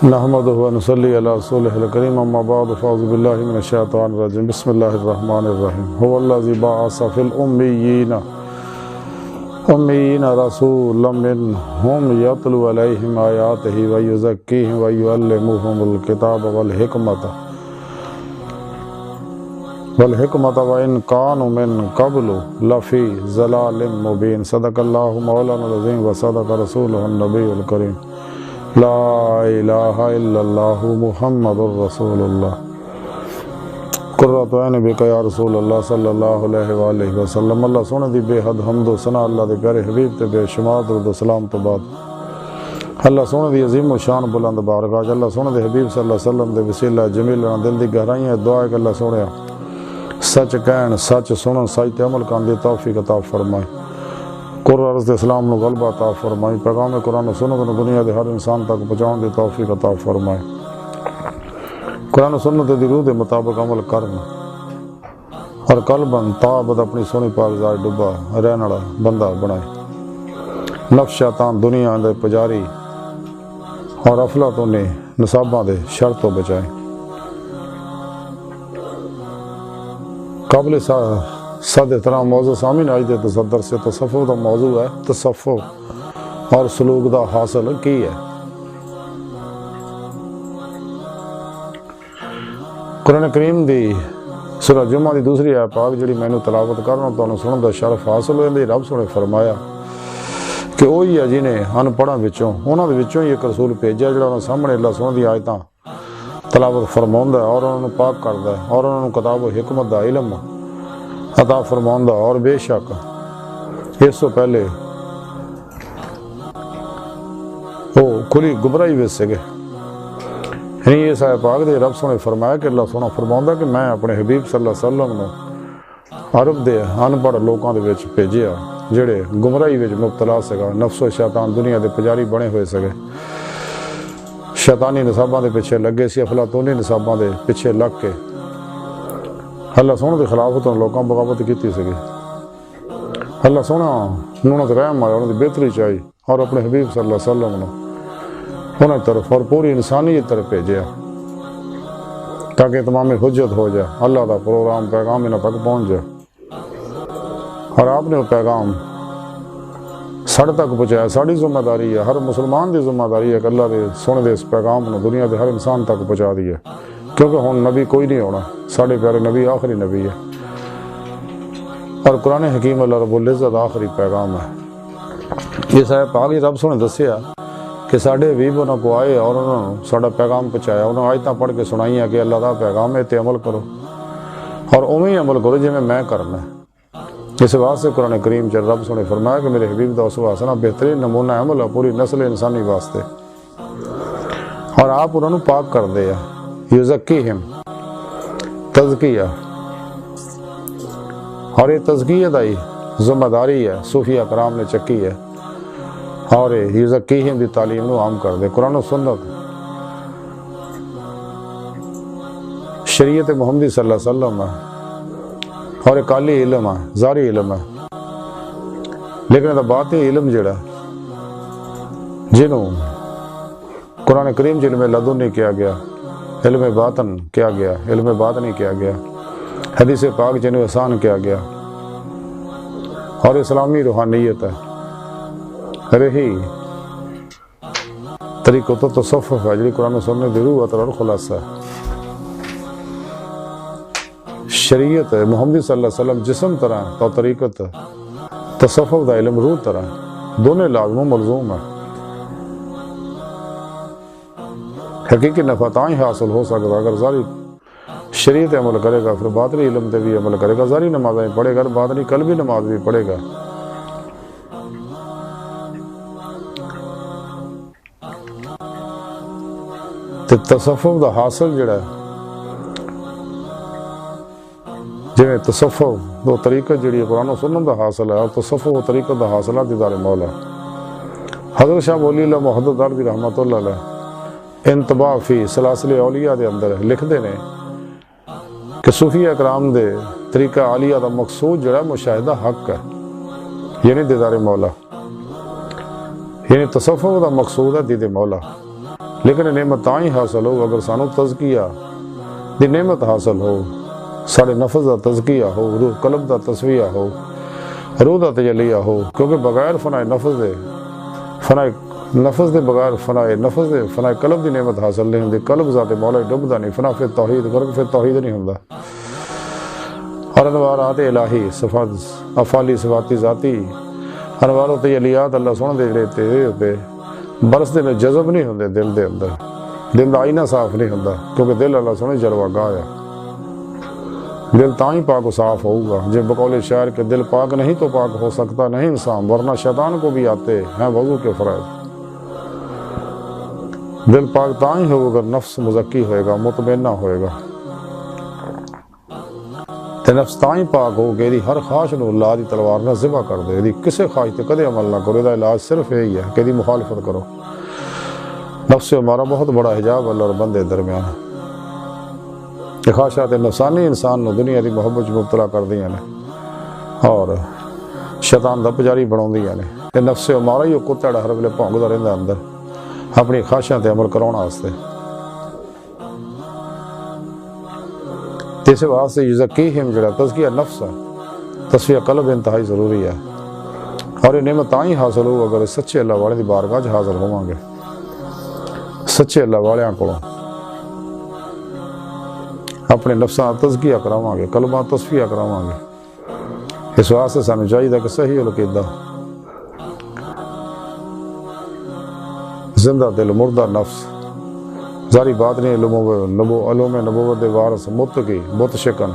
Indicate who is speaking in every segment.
Speaker 1: نحمدہ و نصلی علی رسولہ الکریم اما بعد فاعوذ باللہ من الشیطان الرجیم بسم اللہ الرحمن الرحیم هو الذی بعث فی الامیین رسولا منہم یتلو علیہم آیاتہ ویزکیہم ویعلمہم الکتاب والحکمۃ وإن کانوا من قبل لفی ضلال مبین صدق اللہ مولانا العظیم وصدق رسولہ النبی الکریم لا الہ الا اللہ محمد الرسول اللہ قرۃ عین بک یا رسول اللہ صلی اللہ علیہ وآلہ وسلم۔ اللہ سونے دی بے حد حمد و ثنا اللہ دے پیارے حبیب تے بے شمار درود و سلام تو بعد اللہ سونے دی عظیم و شان بلند بارگاہ اللہ سونے دے حبیب صلی اللہ علیہ وسلم دے وسیلہ جمیل دل دی گہرائیاں دعا ہے کہ اللہ سونے سچ کہن سچ سنن سچ تے عمل کرن دی توفیق عطا فرمائے، قرآن عرض اسلام نو غلبہ عطا فرمائی، پیغام قرآن و سنت نو دنیا دے ہر انسان تک پہنچاؤن دی توفیق عطا فرمائے، قرآن و سنت دی روح دے مطابق عمل کرنا اور قلباً طابت اپنی سونی پاک ذات ڈبا رہن والا بندہ بنائے، نفس شیطان دنیا دے پجاری اور افلاطونی نصاباں دے شر تو بچائے۔ قابل صد احترام موضوع سامعین آج دے تصدر سے تصوف دا موضوع ہے تصوف اور سلوک دا حاصل کی ہے۔ قرآن کریم دی سورہ جمعہ دی دوسری آیت پاک جڑی میں نے تلاوت کرنا تو انہوں سنن دا شرف حاصل ہوئے دی رب نے فرمایا کہ وہی ہے جنہیں ان پڑھاں وچوں انہاں دے وچوں ایک رسول بھیجا جڑا انہاں سامنے اللہ سنن دی آیتاں تلاوت فرماوندا ہے اور انہاں نوں پاک کردا ہے اور انہاں نوں کتاب و حکمت دا علم عطا فرماؤندا، اور بے شک اس سے پہلے وہ کھلی گمراہی وچ سگے۔ یعنی اس آیت پاک دے رب نے فرمایا کہ اللہ سونا فرماؤندا کہ میں اپنے حبیب صلی اللہ علیہ وسلم نو عرب دے ان پڑھ لوکاں دے وچ بھیجیا جڑے گمراہی وچ مبتلا سگا، نفس و شیطان دنیا دے پجاری بنے ہوئے سگے، شیطانی نصاباں دے پیچھے لگے سی، افلاطونی نصاباں دے پیچھے لگ کے اللہ سونا دے خلاف تو لوکاں بغاوت کیتی سگی۔ اللہ سونا انہوں نے رحم آیا، انہوں نے بہتری چاہی اور اپنے حبیب صلی اللہ علیہ وسلم نے انہوں طرف اور پوری انسانیت طرف بھیجیا تاکہ تمام حجت ہو جائے، اللہ دا پروگرام پیغام انہوں تک پہنچ جائے، اور آپ نے وہ پیغام ساڑھے تک پہنچایا۔ ساڑھی ذمہ داری ہے، ہر مسلمان دی ذمہ داری ہے کہ اللہ دے سونے دے اس پیغام کو دنیا دے ہر انسان تک پہنچا دیے، کیونکہ ہن نبی کوئی نہیں ہونا، ساڑھے پیارے نبی آخری نبی ہے، اور قرآن حکیم اللہ رب العزت آخری پیغام ہے۔ یہ صاحب پاک رب نے دسیا کہ ساڑھے حبیب انہوں کو آئے اور انہوں نے ساڑھا پیغام پہنچایا، انہوں نے آیتاں پڑھ کے سنائیاں کہ اللہ دا پیغام ہے تے عمل کرو اور اویں عمل کرو جی میں کرنا ہے۔ اس واسطے قرآن کریم چ رب نے فرمایا کہ میرے حبیب دا اسوہ حسنہ بہترین نمونہ عمل ہے پوری نسل انسانی واسطے، اور آپ انہوں نے پاک کر دے یزکیہم تزکیہ، اور یہ تزکیہ دائی ذمہ داری ہے صوفیہ کرام نے چکی ہے، اور یزکیہم دی تعلیم نو عام کر دے۔ قرآن و سنت شریعت محمدی صلی اللہ علیہ وسلم ہے اور ایک عالی علم ہے، ظاہری علم ہے، لیکن باطنی علم جڑا جنہوں قرآن کریم علم لدنی کیا گیا، علم باطن کیا گیا، علم باطنی کیا گیا، حدیث پاک جنہوں احسان کیا گیا، اور اسلامی روحانیت ہے، رہی طریقہ تو تصوف ہے جی قرآن و سنت دی روح اور خلاصہ ہے، شریعت ہے محمد صلی اللہ علیہ وسلم جسم طرح تو طریقت تصوف دا علم روح طرح دونوں لازم و ملزوم ہے۔ حقیقی نفع تاں ہی حاصل ہو سکتا اگر ظاہری شریعت عمل کرے گا، پھر باطنی علم تے بھی عمل کرے گا، ظاہری نمازیں پڑھے گا، باطنی قلبی نماز بھی پڑھے گا۔ تے تصوف دا حاصل جڑا ہے جویں تصوف دو طریقہ جڑی قرآن و سنت دا حاصل ہے، اور تصوف و طریقہ دا حاصل ہے دیدار مولا۔ حضرت شاہ ولی اللہ محدث دہلوی رحمۃ اللہ علیہ انتباہ فی سلاسل اولیاء دے اندر لکھ دے نے کہ صوفیہ کرام دے طریقہ عالیہ دا مقصود جڑا مشاہدہ حق ہے، یعنی دیدار مولا، یعنی تصوف دا مقصود ہے دید مولا، لیکن نعمت تاں ہی حاصل ہو اگر سانو تزکیہ دی نعمت حاصل ہو، سارے نفس دا تزکیہ ہو، روح قلب دا تصفیہ ہو، روح دا تجلیہ ہو، کیونکہ بغیر فنائے نفس دے بغیر فنائے قلب دی نعمت حاصل نہیں ہوندی۔ قلب ذات مولا ڈبدا نہیں، فنا فی توحید، غرق فی توحید نہیں ہوندا۔ اور انوارات الہی، صفات افعالی صفاتی ذاتی انوار و تجلیات اللہ سونے دے جڑے تے ہوتے برس دے میں جذب نہیں ہوندے دل دے اندر، دل دا آئینہ صاف نہیں ہوندا، کیونکہ دل اللہ سونے جلوہ گاہ ہے۔ دل تاں ہی پاک و صاف ہوگا جب بقول شاعر کہ دل پاک نہیں تو پاک ہو سکتا نہیں انسان، ورنہ شیطان کو بھی آتے ہیں وضو کے فرائض۔ دل پاک تاں ہی ہوگا اگر نفس مزکی ہوئے گا، مطمئنہ ہوئے گا، تے نفس تاں ہی پاک ہو کہ ہر خواہش نو اللہ دی تلوار نہ ذبح کر دے، کسے خواہش تے کدے عمل نہ کرو، دا علاج صرف یہی ہے کہ مخالفت کرو۔ نفس سے ہمارا بہت بڑا حجاب اللہ اور بندے درمیان ہے۔ کہ خواہشات نفسانی انسان نو دنیا دی محبت مبتلا کر دیا نے اور شیطان دا پجاری بنا دیا نے۔ کہ نفس سے ہمارا ہی کتا ہر ویلے بھونکدا رہندا اندر اپنی خواہشاں تے عمل کراؤن واسطے۔ اس واسطے یزکیہم جڑا تزکیہ نفس ہے، تصفیہ قلب انتہائی ضروری ہے، اور یہ نعمت تاں ہی حاصل ہو اگر سچے اللہ والے دی بارگاہ حاضر ہوواں گے، سچے اللہ والیاں کولوں اپنے نفساں تزکیہ کراواں گے، قلباں تصفیہ کراواں گے۔ اس واسطے سانوں چاہیے کہ صحیح العقیدہ، زندہ دل مردہ نفس، ظاہری بات نہیں، علوم نبوت دے وارث متقی بت شکن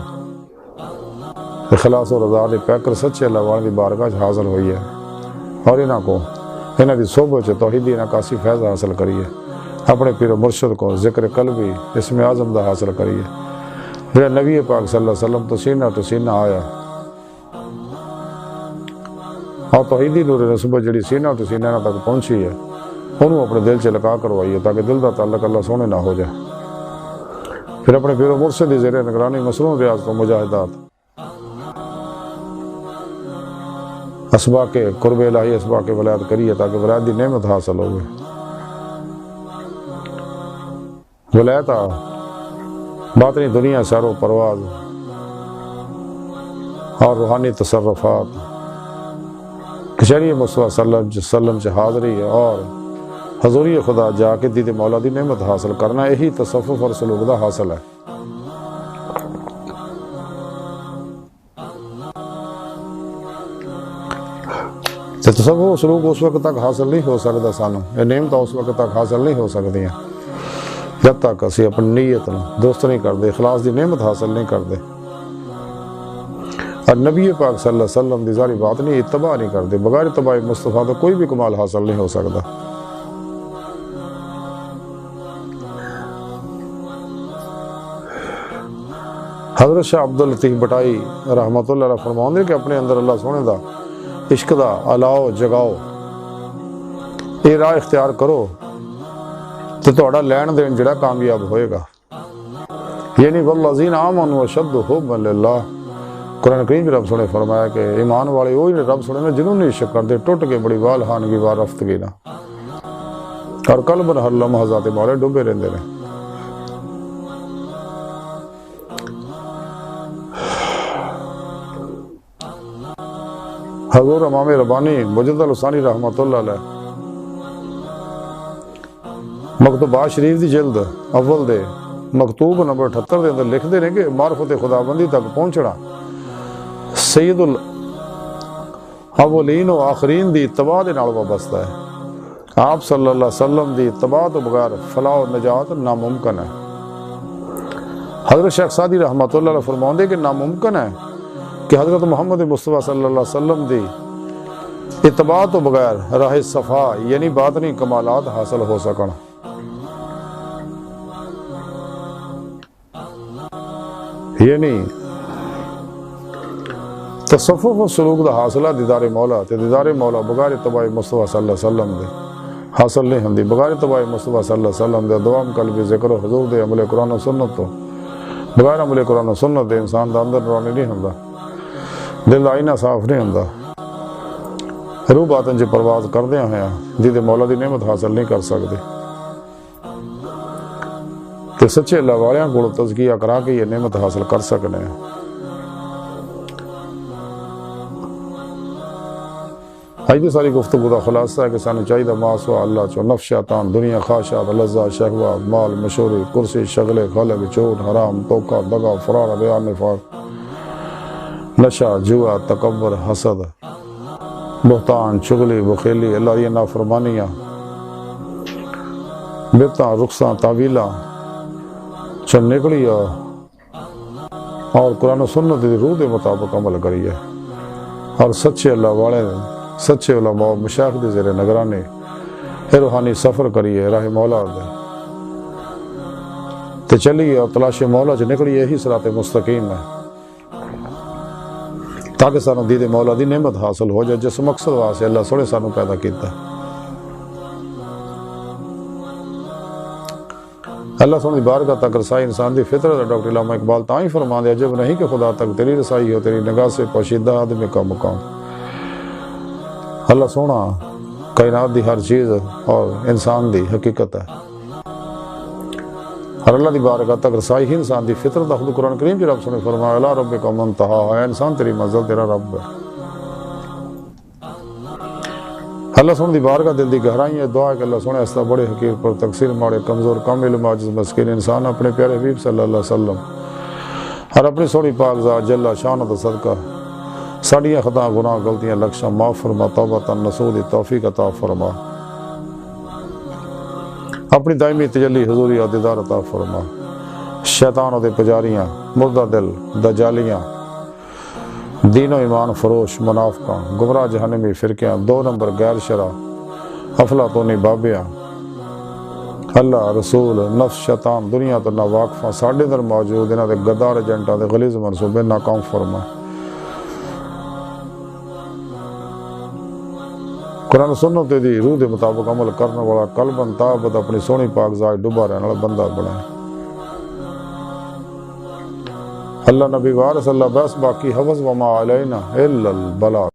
Speaker 1: اخلاص و رضا دے پیکر سچے اللہ والے دی بارگاہ حاضر ہوئی ہے، اور انہاں دی صحبت چ توحیدی نکاسی فیض حاصل کریے، اپنے پیر و مرشد کو ذکر قلبی اسم اعظم دا حاصل کریے، جڑا نبی پاک صلی اللہ علیہ وسلم تو سینہ آیا، اور توحیدی نور نسبت جڑی سینہ تو سینہ تک پہنچی ہے انہوں اپنے دل سے لگا کروائیے تاکہ دل دا تعلق اللہ سونے نہ ہو جائے۔ پھر اپنے پیر و مرشد دی زیر نگرانی مصنون ریاضت و مجاہدات، اسباق قرب الہی، اسباق ولایت کریے تاکہ ولایت دی نعمت حاصل ہوگی۔ ولایت باطنی دنیا سیر و پرواز اور روحانی تصرفات کشری مصطفیٰ صلی اللہ علیہ وسلم سے حاضری ہے اور حضوری خدا جا کے دید مولا دی نعمت حاصل کرنا، یہی تصوف اور سلوک دا حاصل ہے۔ تصوف و سلوک اس وقت تک حاصل نہیں ہو سکتا سانو، یہ نعمت اس وقت تک حاصل نہیں ہو سکتی ہیں جب تک اسی اپنی نیت درست نہیں کر دے، اخلاص دی نعمت حاصل نہیں کر دے، اور نبی پاک صلی اللہ علیہ وسلم دی ظاہری بات نہیں اتباع نہیں کر دے۔ بغیر اتباع مصطفیٰ تو کوئی بھی کمال حاصل نہیں ہو سکتا۔ حضرت شاہ عبداللطیف بٹائی رحمۃ اللہ علیہ فرماؤں کہ اپنے اندر اللہ سونے دا عشق دا علاؤ جگاؤ، یہ راہ اختیار کرو تو تہاڈا لین دین جڑا کامیاب ہوئے گا۔ یعنی والذین آمنوا اشد حبا للہ، قرآن کریم رب سنے فرمایا کہ ایمان والے وہی نے رب سنے جنہوں نے عشق کر دے ٹوٹ کے بڑی وال ہانگی وار رفتگی نہ، اور قلب ہر لمحہ ذات مولا ڈوبے رہندے نے۔ حضور امام ربانی مجد الحسانی رحمۃ اللہ علیہ مکتوبات شریف دی جلد اول دے مکتوب نمبر 78 دے اندر لکھ دے نے کہ معرفت خداوندی تک پہنچنا سید الاولین و آخرین دی اتباع دے نال وابستہ ہے۔ آپ صلی اللہ علیہ وسلم دی اتباع تو بغیر فلاح و نجات ناممکن ہے۔ حضرت شیخ سعدی رحمۃ اللہ علیہ فرماؤندے کہ ناممکن ہے کہ حضرت محمد مصطفیٰ صلی اللہ علیہ وسلم دی اتباع تو بغیر راہ صفا یعنی باطنی کمالات حاصل ہو سکن۔ یعنی تصوف و سلوک دا حاصلہ دیدار مولا تے دیدار مولا بغیر اتباع مصطفیٰ صلی اللہ علیہ وسلم دے حاصل نہیں ہوندی۔ بغیر اتباع مصطفیٰ صلی اللہ علیہ وسلم دے دوام قلبی ذکر و حضور دے عمل قرآن و سنت تو بغیر عمل قرآن و سنت دے انسان دا اندر نورانی نہیں ہوندا، دل آئینہ صاف نہیں ہوندا، روح باطن چ پرواز کردے ہیں دید مولا دی نعمت حاصل نہیں کر سکتے۔ کہ سچے اللہ والوں کو تزکیہ کرا کے یہ نعمت حاصل کر سکنے ہیں۔ آج دی ساری گفتگو دا خلاصہ ہے کہ سانو چاہیے ماسوا اللہ چو نفس شیطان دنیا خواہشات لذات شہوات مال مشہوری کرسی شغلے خلق چوٹ حرام توکہ دغا فرار ریا نفاق نشہ جوا تکبر حسد بہتان چغلی بخیلی اللہ یہ نافرمانیاں بدعتاں رخصاں تعویلاں چن نکلی اور قرآن و سنت دی روح دے مطابق عمل کریے اور سچے اللہ والے سچے علماء مشایخ دی زیر نگرانے روحانی سفر کریے راہ مولا دے تے چلیے اور تلاش مولا چ نکلیے یہی صراط مستقیم ہے تاکہ سانو دید مولا دی نعمت حاصل ہو جائے جس مقصد واسطے اللہ سونے سانو پیدا کیتا ہے۔ اللہ سونے بارگاہ تک رسائی انسان دی فطرت ہے۔ ڈاکٹر علامہ اقبال تائیں فرما دے عجب نہیں کہ خدا تک تیری رسائی ہو تیری نگاہ سے پوشیدہ آدمی کا مقام۔ اللہ سونا کائنات دی ہر چیز اور انسان دی حقیقت ہے اور اللہ دی بارگاہ تک رسائی ہی انسان دی فطرت ہے۔ خود قرآن کریم کی رب نے فرمایا الا ربک منتہا ہے، انسان تیری منزل تیرا رب ہے۔ اللہ سونے دی بارگاہ دل دی گہرائی ہے، دعا ہے کہ اللہ سونے اس طرح بڑے حقیر پر تقصیر ماڑے کمزور کم علم عاجز مسکین انسان اپنے پیارے حبیب صلی اللہ علیہ وسلم اور اپنی سوڑی پاک ذات جل شان و صدقہ ساڑیاں خطا گناہ غلطیاں لکشاں معاف فرما، توبہ نصوح توفیق عطا فرما، اپنی دائمی تجلی حضوری اور دیدار عطا فرما، شیطانوں دے پجاریاں مردہ دل دجالیاں دین و ایمان فروش منافقاں گمراہ جہنمی فرقیاں 2 نمبر غیر شرع افلاطونی بابیاں اللہ رسول نفس شیطان دنیا تو نہ واقفاں ساڑھے اندر موجود انہاں دے غدار ایجنٹاں دے غلیظ منصوبے ناکام فرما۔ قرآن سنت دی روح دے مطابق عمل کرنے والا قلباً تابت اپنی سونی پاک ذات ڈوبا رہنے والا بندہ بنائے۔ اللہ نبی وارث اللہ بس باقی حفظ وما علینا الا البلاغ۔